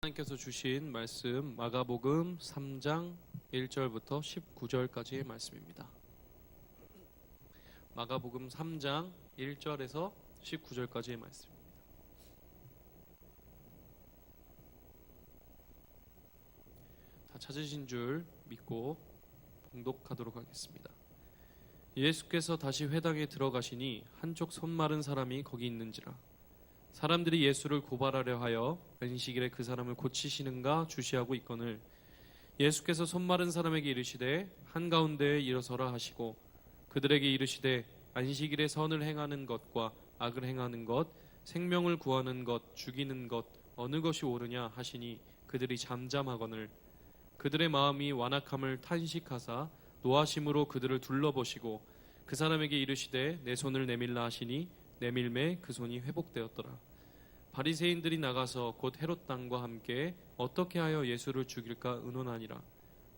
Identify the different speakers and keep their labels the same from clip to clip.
Speaker 1: 하나님께서 주신 말씀 마가복음 3장 1절부터 19절까지의 말씀입니다. 마가복음 3장 1절에서 19절까지의 말씀입니다. 다 찾으신 줄 믿고 봉독하도록 하겠습니다. 예수께서 다시 회당에 들어가시니 한쪽 손 마른 사람이 거기 있는지라. 사람들이 예수를 고발하려 하여 안식일에 그 사람을 고치시는가 주시하고 있거늘 예수께서 손 마른 사람에게 이르시되 한가운데에 일어서라 하시고 그들에게 이르시되 안식일에 선을 행하는 것과 악을 행하는 것 생명을 구하는 것 죽이는 것 어느 것이 옳으냐 하시니 그들이 잠잠하거늘 그들의 마음이 완악함을 탄식하사 노하심으로 그들을 둘러보시고 그 사람에게 이르시되 내 손을 내밀라 하시니 내밀매 그 손이 회복되었더라. 바리새인들이 나가서 곧 헤롯 당과 함께 어떻게 하여 예수를 죽일까 의논하니라.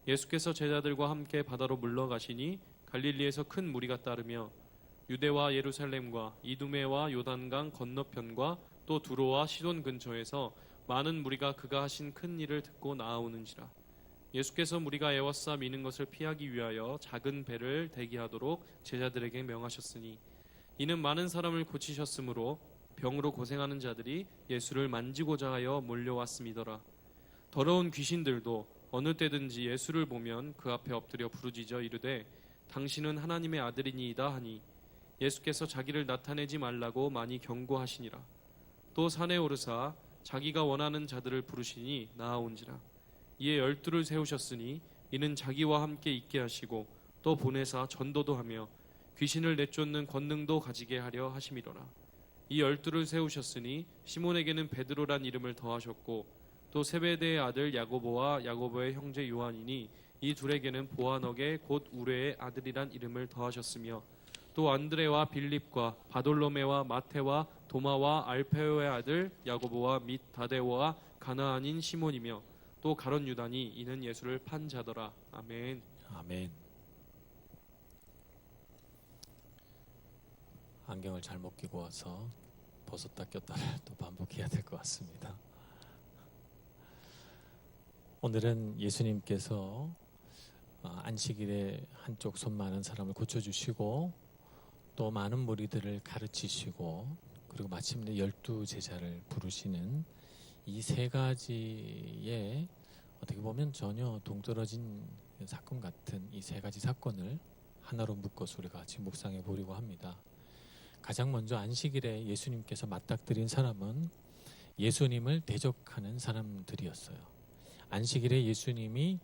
Speaker 1: 예수께서 제자들과 함께 바다로 물러가시니 갈릴리에서 큰 무리가 따르며 유대와 예루살렘과 이두메와 요단강 건너편과 또 두로와 시돈 근처에서 많은 무리가 그가 하신 큰 일을 듣고 나아오는지라. 예수께서 무리가 애워싸 미는 것을 피하기 위하여 작은 배를 대기하도록 제자들에게 명하셨으니 이는 많은 사람을 고치셨으므로 병으로 고생하는 자들이 예수를 만지고자 하여 몰려왔음이더라. 더러운 귀신들도 어느 때든지 예수를 보면 그 앞에 엎드려 부르짖어 이르되 당신은 하나님의 아들이니이다 하니 예수께서 자기를 나타내지 말라고 많이 경고하시니라. 또 산에 오르사 자기가 원하는 자들을 부르시니 나아온지라. 이에 12를 세우셨으니 이는 자기와 함께 있게 하시고 또 보내사 전도도 하며 귀신을 내쫓는 권능도 가지게 하려 하심이로라. 이 12를 세우셨으니 시몬에게는 베드로란 이름을 더하셨고 또 세베대의 아들 야고보와 야고보의 형제 요한이니 이 둘에게는 보아너게 곧 우레의 아들이란 이름을 더하셨으며 또 안드레와 빌립과 바돌로메와 마테와 도마와 알페오의 아들 야고보와 및 다데오와 가나안인 시몬이며 또 가룟 유다니 이는 예수를 판 자더라. 아멘.
Speaker 2: 아멘. 안경을 잘못 끼고 와서 벗었다 꼈다를 또 반복해야 될 것 같습니다. 오늘은 예수님께서 안식일에 한쪽 손 많은 사람을 고쳐주시고 또 많은 무리들을 가르치시고 그리고 마침내 12제자를 부르시는 이 세 가지의 어떻게 보면 전혀 동떨어진 사건 같은 이 세 가지 사건을 하나로 묶어서 우리가 같이 묵상해 보려고 합니다. 가장 먼저 안식일에 예수님께서 맞닥뜨린 사람은 예수님을 대적하는 사람들이었어요. 안식일에 예수님이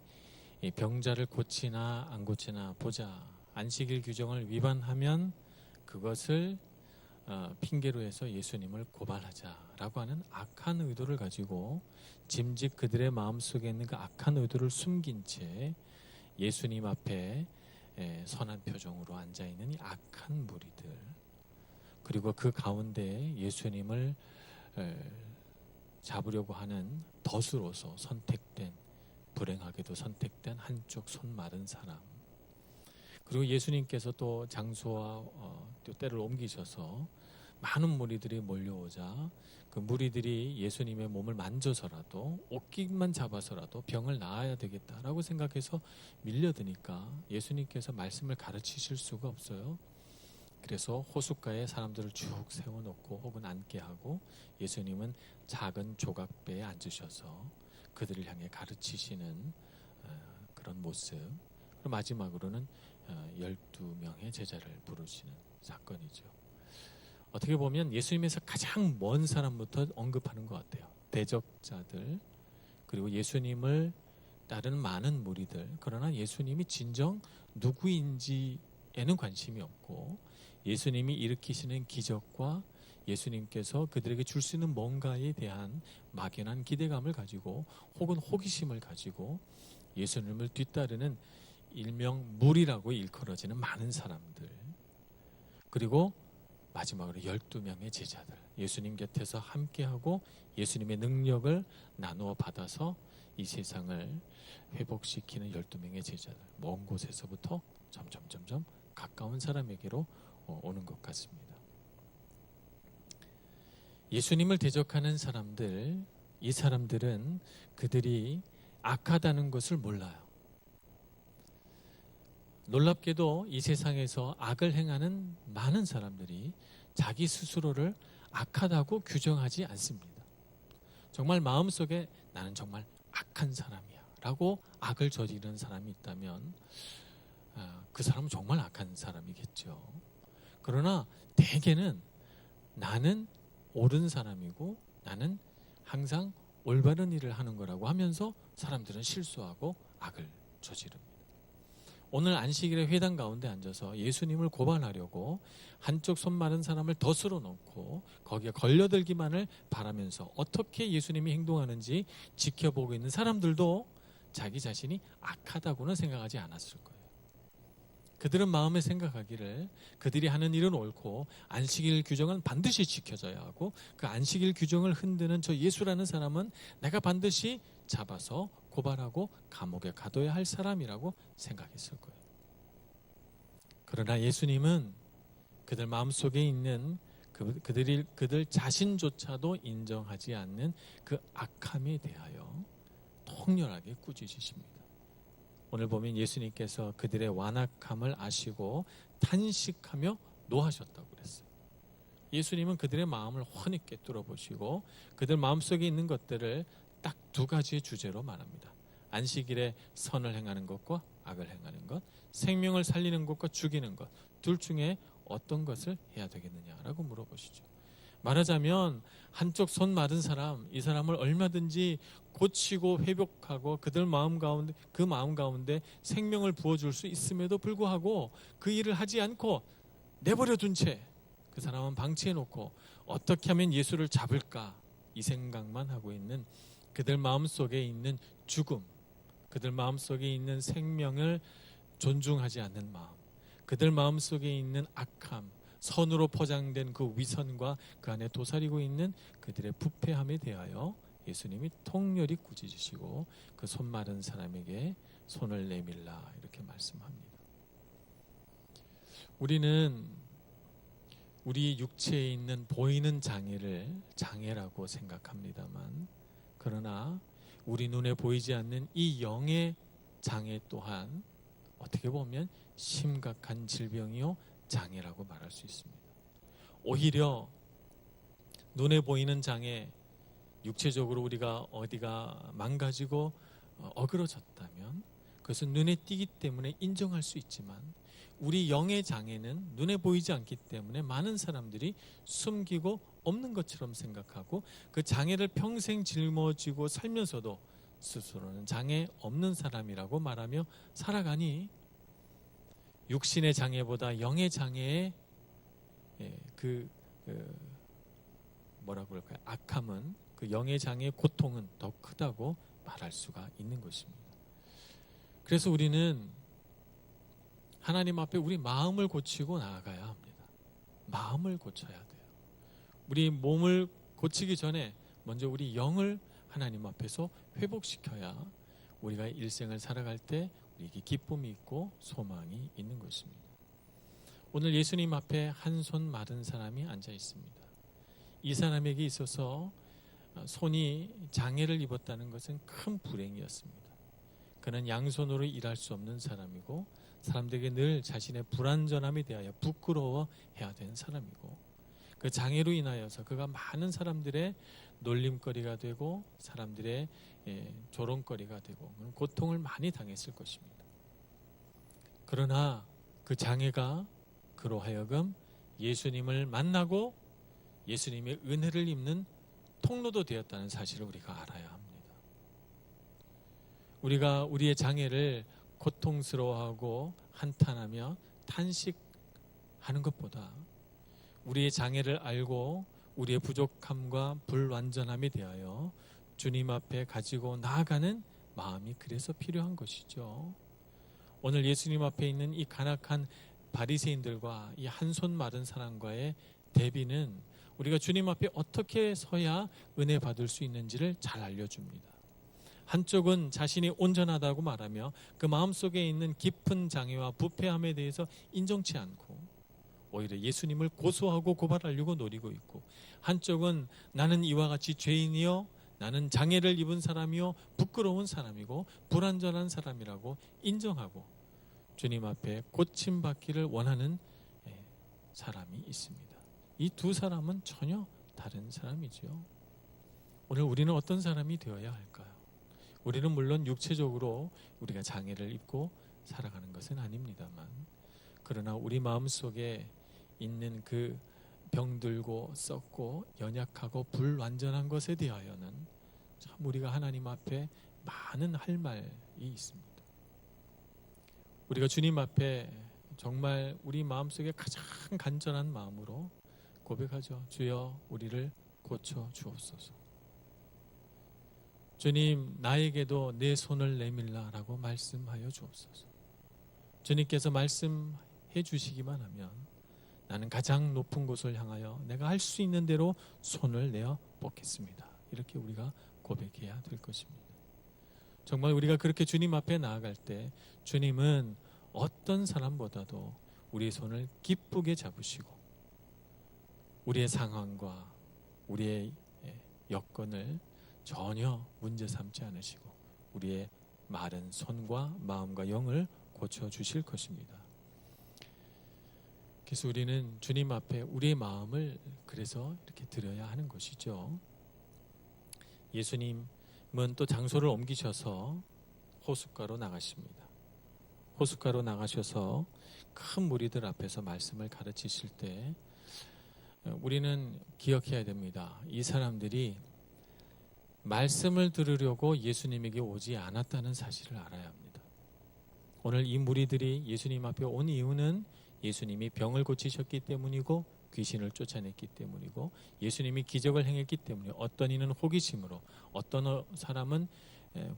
Speaker 2: 병자를 고치나 안 고치나 보자. 안식일 규정을 위반하면 그것을 핑계로 해서 예수님을 고발하자라고 하는 악한 의도를 가지고 짐짓 그들의 마음속에 있는 그 악한 의도를 숨긴 채 예수님 앞에 선한 표정으로 앉아있는 이 악한 무리들, 그리고 그 가운데 예수님을 잡으려고 하는 덫으로서 선택된, 불행하게도 선택된 한쪽 손 마른 사람, 그리고 예수님께서 또 장소와 또 때를 옮기셔서 많은 무리들이 몰려오자 그 무리들이 예수님의 몸을 만져서라도 옷깃만 잡아서라도 병을 나아야 되겠다라고 생각해서 밀려드니까 예수님께서 말씀을 가르치실 수가 없어요. 그래서 호숫가에 사람들을 쭉 세워놓고 혹은 앉게 하고 예수님은 작은 조각배에 앉으셔서 그들을 향해 가르치시는 그런 모습. 그리고 마지막으로는 12명의 제자를 부르시는 사건이죠. 어떻게 보면 예수님에서 가장 먼 사람부터 언급하는 것 같아요. 대적자들, 그리고 예수님을 따르는 많은 무리들. 그러나 예수님이 진정 누구인지에는 관심이 없고 예수님이 일으키시는 기적과 예수님께서 그들에게 줄 수 있는 뭔가에 대한 막연한 기대감을 가지고 혹은 호기심을 가지고 예수님을 뒤따르는 일명 무리라고 일컬어지는 많은 사람들, 그리고 마지막으로 12명의 제자들, 예수님 곁에서 함께하고 예수님의 능력을 나누어 받아서 이 세상을 회복시키는 12명의 제자들, 먼 곳에서부터 점점 가까운 사람에게로 오는 것 같습니다. 예수님을 대적하는 사람들, 이 사람들은 그들이 악하다는 것을 몰라요. 놀랍게도 이 세상에서 악을 행하는 많은 사람들이 자기 스스로를 악하다고 규정하지 않습니다. 정말 마음속에 나는 정말 악한 사람이야 라고 악을 저지르는 사람이 있다면 그 사람은 정말 악한 사람이겠죠. 그러나 대개는 나는 옳은 사람이고 나는 항상 올바른 일을 하는 거라고 하면서 사람들은 실수하고 악을 저지릅니다. 오늘 안식일의 회당 가운데 앉아서 예수님을 고발하려고 한쪽 손 마른 사람을 덫으로 놓고 거기에 걸려들기만을 바라면서 어떻게 예수님이 행동하는지 지켜보고 있는 사람들도 자기 자신이 악하다고는 생각하지 않았을 거예요. 그들은 마음에 생각하기를 그들이 하는 일은 옳고 안식일 규정은 반드시 지켜져야 하고 그 안식일 규정을 흔드는 저 예수라는 사람은 내가 반드시 잡아서 고발하고 감옥에 가둬야 할 사람이라고 생각했을 거예요. 그러나 예수님은 그들 마음속에 있는 그들 자신조차도 인정하지 않는 그 악함에 대하여 통렬하게 꾸짖으십니다. 오늘 보면 예수님께서 그들의 완악함을 아시고 탄식하며 노하셨다고 그랬어요. 예수님은 그들의 마음을 훤히 꿰뚫어 보시고 그들 마음속에 있는 것들을 딱 두 가지의 주제로 말합니다. 안식일에 선을 행하는 것과 악을 행하는 것, 생명을 살리는 것과 죽이는 것, 둘 중에 어떤 것을 해야 되겠느냐라고 물어보시죠. 말하자면 한쪽 손 마른 사람, 이 사람을 얼마든지 고치고 회복하고 그들 마음 가운데 그 마음 가운데 생명을 부어줄 수 있음에도 불구하고 그 일을 하지 않고 내버려 둔 채 그 사람은 방치해 놓고 어떻게 하면 예수를 잡을까 이 생각만 하고 있는 그들 마음속에 있는 죽음, 그들 마음속에 있는 생명을 존중하지 않는 마음, 그들 마음속에 있는 악함, 선으로 포장된 그 위선과 그 안에 도사리고 있는 그들의 부패함에 대하여 예수님이 통렬히 꾸짖으시고 그 손 마른 사람에게 손을 내밀라 이렇게 말씀합니다. 우리는 우리 육체에 있는 보이는 장애를 장애라고 생각합니다만 그러나 우리 눈에 보이지 않는 이 영의 장애 또한 어떻게 보면 심각한 질병이요 장애라고 말할 수 있습니다. 오히려 눈에 보이는 장애, 육체적으로 우리가 어디가 망가지고 어그러졌다면 그것은 눈에 띄기 때문에 인정할 수 있지만 우리 영의 장애는 눈에 보이지 않기 때문에 많은 사람들이 숨기고 없는 것처럼 생각하고 그 장애를 평생 짊어지고 살면서도 스스로는 장애 없는 사람이라고 말하며 살아가니 육신의 장애보다 영의 장애의 뭐라고 할까요? 악함은 그 영의 장애의 고통은 더 크다고 말할 수가 있는 것입니다. 그래서 우리는 하나님 앞에 우리 마음을 고치고 나아가야 합니다. 마음을 고쳐야 돼요. 우리 몸을 고치기 전에 먼저 우리 영을 하나님 앞에서 회복시켜야 우리가 일생을 살아갈 때 우리에게 기쁨이 있고 소망이 있는 것입니다. 오늘 예수님 앞에 한 손 마른 사람이 앉아 있습니다. 이 사람에게 있어서 손이 장애를 입었다는 것은 큰 불행이었습니다. 그는 양손으로 일할 수 없는 사람이고 사람들에게 늘 자신의 불완전함에 대하여 부끄러워해야 되는 사람이고 그 장애로 인하여서 그가 많은 사람들의 놀림거리가 되고 사람들의 조롱거리가 되고 고통을 많이 당했을 것입니다. 그러나 그 장애가 그로 하여금 예수님을 만나고 예수님의 은혜를 입는 통로도 되었다는 사실을 우리가 알아야 합니다. 우리가 우리의 장애를 고통스러워하고 한탄하며 탄식하는 것보다 우리의 장애를 알고 우리의 부족함과 불완전함에 대하여 주님 앞에 가지고 나아가는 마음이 그래서 필요한 것이죠. 오늘 예수님 앞에 있는 이 간악한 바리새인들과 이 한 손 마른 사람과의 대비는 우리가 주님 앞에 어떻게 서야 은혜 받을 수 있는지를 잘 알려줍니다. 한쪽은 자신이 온전하다고 말하며 그 마음속에 있는 깊은 장애와 부패함에 대해서 인정치 않고 오히려 예수님을 고소하고 고발하려고 노리고 있고 한쪽은 나는 이와 같이 죄인이요 나는 장애를 입은 사람이요 부끄러운 사람이고 불완전한 사람이라고 인정하고 주님 앞에 고침받기를 원하는 사람이 있습니다. 이 두 사람은 전혀 다른 사람이죠. 오늘 우리는 어떤 사람이 되어야 할까요? 우리는 물론 육체적으로 우리가 장애를 입고 살아가는 것은 아닙니다만, 그러나 우리 마음속에 있는 그 병들고 썩고 연약하고 불완전한 것에 대하여는 참 우리가 하나님 앞에 많은 할 말이 있습니다. 우리가 주님 앞에 정말 우리 마음속에 가장 간절한 마음으로 고백하죠. 주여 우리를 고쳐 주옵소서. 주님 나에게도 내 손을 내밀라라고 말씀하여 주옵소서. 주님께서 말씀해 주시기만 하면 나는 가장 높은 곳을 향하여 내가 할 수 있는 대로 손을 내어 뻗겠습니다. 이렇게 우리가 고백해야 될 것입니다. 정말 우리가 그렇게 주님 앞에 나아갈 때 주님은 어떤 사람보다도 우리의 손을 기쁘게 잡으시고 우리의 상황과 우리의 여건을 전혀 문제 삼지 않으시고 우리의 마른 손과 마음과 영을 고쳐주실 것입니다. 그래서 우리는 주님 앞에 우리의 마음을 그래서 이렇게 드려야 하는 것이죠. 예수님은 또 장소를 옮기셔서 호숫가로 나가십니다. 호숫가로 나가셔서 큰 무리들 앞에서 말씀을 가르치실 때 우리는 기억해야 됩니다. 이 사람들이 말씀을 들으려고 예수님에게 오지 않았다는 사실을 알아야 합니다. 오늘 이 무리들이 예수님 앞에 온 이유는 예수님이 병을 고치셨기 때문이고 귀신을 쫓아냈기 때문이고 예수님이 기적을 행했기 때문에 어떤 이는 호기심으로 어떤 사람은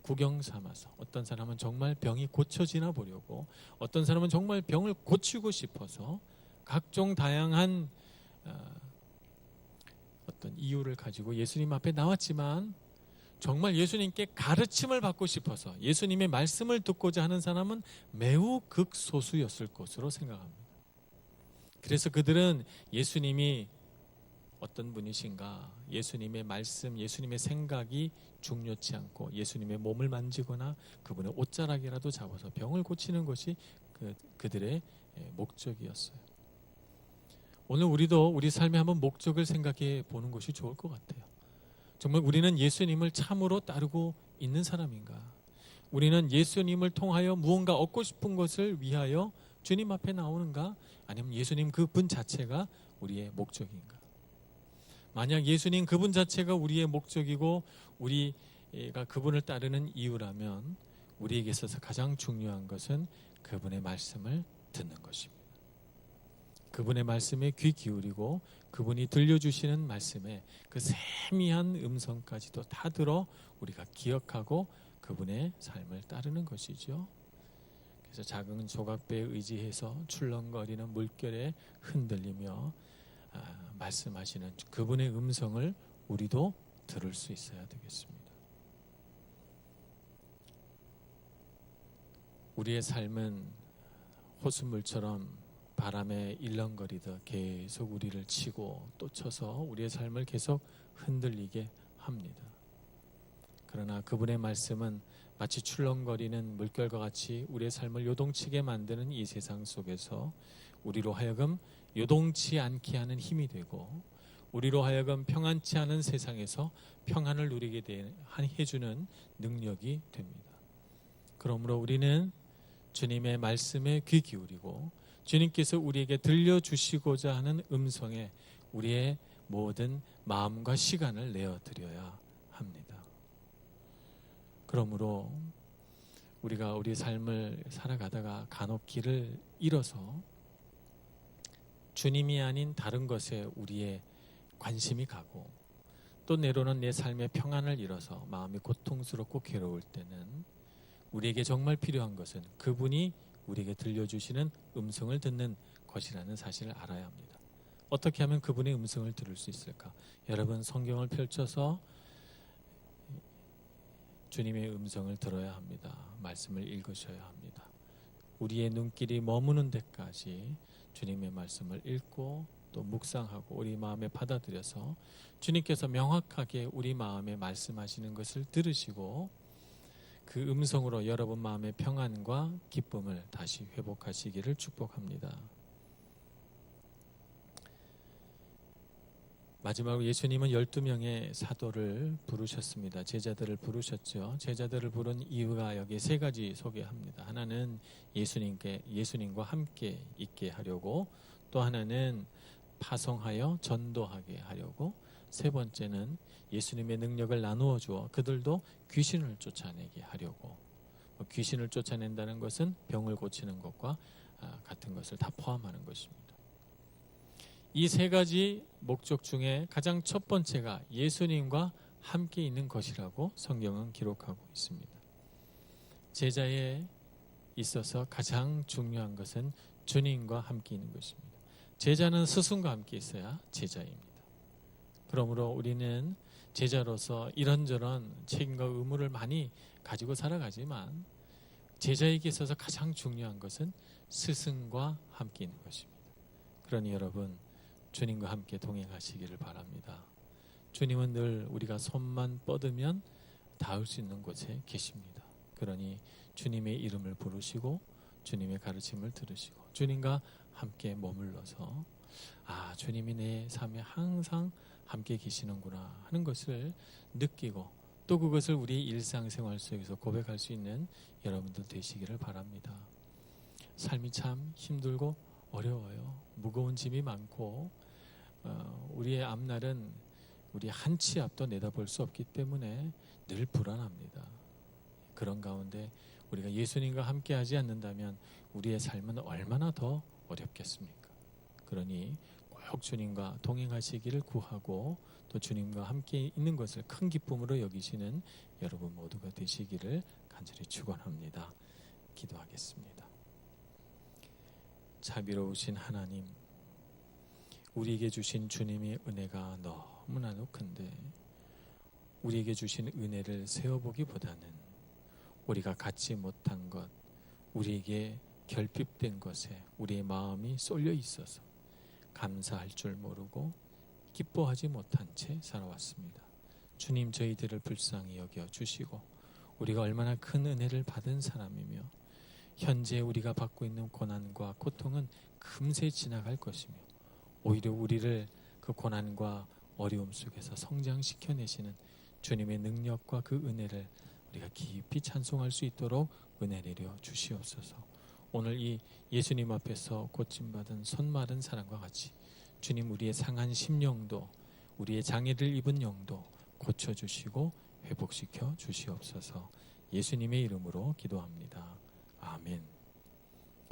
Speaker 2: 구경 삼아서 어떤 사람은 정말 병이 고쳐지나 보려고 어떤 사람은 정말 병을 고치고 싶어서 각종 다양한 어떤 이유를 가지고 예수님 앞에 나왔지만 정말 예수님께 가르침을 받고 싶어서 예수님의 말씀을 듣고자 하는 사람은 매우 극소수였을 것으로 생각합니다. 그래서 그들은 예수님이 어떤 분이신가, 예수님의 말씀, 예수님의 생각이 중요치 않고 예수님의 몸을 만지거나 그분의 옷자락이라도 잡아서 병을 고치는 것이 그들의 목적이었어요. 오늘 우리도 우리 삶에 한번 목적을 생각해 보는 것이 좋을 것 같아요. 정말 우리는 예수님을 참으로 따르고 있는 사람인가? 우리는 예수님을 통하여 무언가 얻고 싶은 것을 위하여 주님 앞에 나오는가? 아니면 예수님 그분 자체가 우리의 목적인가? 만약 예수님 그분 자체가 우리의 목적이고 우리가 그분을 따르는 이유라면 우리에게 있어서 가장 중요한 것은 그분의 말씀을 듣는 것입니다. 그분의 말씀에 귀 기울이고 그분이 들려주시는 말씀에 그 세미한 음성까지도 다 들어 우리가 기억하고 그분의 삶을 따르는 것이죠. 그래서 작은 조각배에 의지해서 출렁거리는 물결에 흔들리며 말씀하시는 그분의 음성을 우리도 들을 수 있어야 되겠습니다. 우리의 삶은 호수물처럼 바람에 일렁거리듯 계속 우리를 치고 또 쳐서 우리의 삶을 계속 흔들리게 합니다. 그러나 그분의 말씀은 마치 출렁거리는 물결과 같이 우리의 삶을 요동치게 만드는 이 세상 속에서 우리로 하여금 요동치 않게 하는 힘이 되고 우리로 하여금 평안치 않은 세상에서 평안을 누리게 해주는 능력이 됩니다. 그러므로 우리는 주님의 말씀에 귀 기울이고 주님께서 우리에게 들려주시고자 하는 음성에 우리의 모든 마음과 시간을 내어드려야 합니다. 그러므로 우리가 우리 삶을 살아가다가 간혹 길을 잃어서 주님이 아닌 다른 것에 우리의 관심이 가고 또 때로는 내 삶의 평안을 잃어서 마음이 고통스럽고 괴로울 때는 우리에게 정말 필요한 것은 그분이 우리에게 들려주시는 음성을 듣는 것이라는 사실을 알아야 합니다. 어떻게 하면 그분의 음성을 들을 수 있을까? 여러분 성경을 펼쳐서 주님의 음성을 들어야 합니다. 말씀을 읽으셔야 합니다. 우리의 눈길이 머무는 데까지 주님의 말씀을 읽고 또 또 묵상하고 우리 마음에 받아들여서 주님께서 명확하게 우리 마음에 말씀하시는 것을 들으시고 그 음성으로 여러분 마음의 평안과 기쁨을 다시 회복하시기를 축복합니다. 마지막으로 예수님은 12명의 사도를 부르셨습니다. 제자들을 부르셨죠. 제자들을 부른 이유가 여기 세 가지 소개합니다. 하나는 예수님과 함께 있게 하려고, 또 하나는 파송하여 전도하게 하려고, 세 번째는 예수님의 능력을 나누어 주어 그들도 귀신을 쫓아내게 하려고. 귀신을 쫓아낸다는 것은 병을 고치는 것과 같은 것을 다 포함하는 것입니다. 이 세 가지 목적 중에 가장 첫 번째가 예수님과 함께 있는 것이라고 성경은 기록하고 있습니다. 제자에 있어서 가장 중요한 것은 주님과 함께 있는 것입니다. 제자는 스승과 함께 있어야 제자입니다. 그러므로 우리는 제자로서 이런저런 책임과 의무를 많이 가지고 살아가지만 제자에게 있어서 가장 중요한 것은 스승과 함께 있는 것입니다. 그러니 여러분, 주님과 함께 동행하시기를 바랍니다. 주님은 늘 우리가 손만 뻗으면 닿을 수 있는 곳에 계십니다. 그러니 주님의 이름을 부르시고 주님의 가르침을 들으시고 주님과 함께 머물러서 주님이 내 삶에 항상 함께 계시는구나 하는 것을 느끼고 또 그것을 우리 일상생활 속에서 고백할 수 있는 여러분들 되시기를 바랍니다. 삶이 참 힘들고 어려워요. 무거운 짐이 많고 우리의 앞날은 우리 한 치 앞도 내다볼 수 없기 때문에 늘 불안합니다. 그런 가운데 우리가 예수님과 함께하지 않는다면 우리의 삶은 얼마나 더 어렵겠습니까? 그러니 꼭 주님과 동행하시기를 구하고 또 주님과 함께 있는 것을 큰 기쁨으로 여기시는 여러분 모두가 되시기를 간절히 축원합니다. 기도하겠습니다. 자비로우신 하나님, 우리에게 주신 주님의 은혜가 너무나도 큰데 우리에게 주신 은혜를 세어보기보다는 우리가 갖지 못한 것, 우리에게 결핍된 것에 우리의 마음이 쏠려 있어서 감사할 줄 모르고 기뻐하지 못한 채 살아왔습니다. 주님, 저희들을 불쌍히 여겨 주시고 우리가 얼마나 큰 은혜를 받은 사람이며 현재 우리가 받고 있는 고난과 고통은 금세 지나갈 것이며 오히려 우리를 그 고난과 어려움 속에서 성장시켜내시는 주님의 능력과 그 은혜를 우리가 깊이 찬송할 수 있도록 은혜 내려 주시옵소서. 오늘 이 예수님 앞에서 고침받은 손 마른 사람과 같이 주님, 우리의 상한 심령도 우리의 장애를 입은 영도 고쳐주시고 회복시켜 주시옵소서. 예수님의 이름으로 기도합니다. 아멘.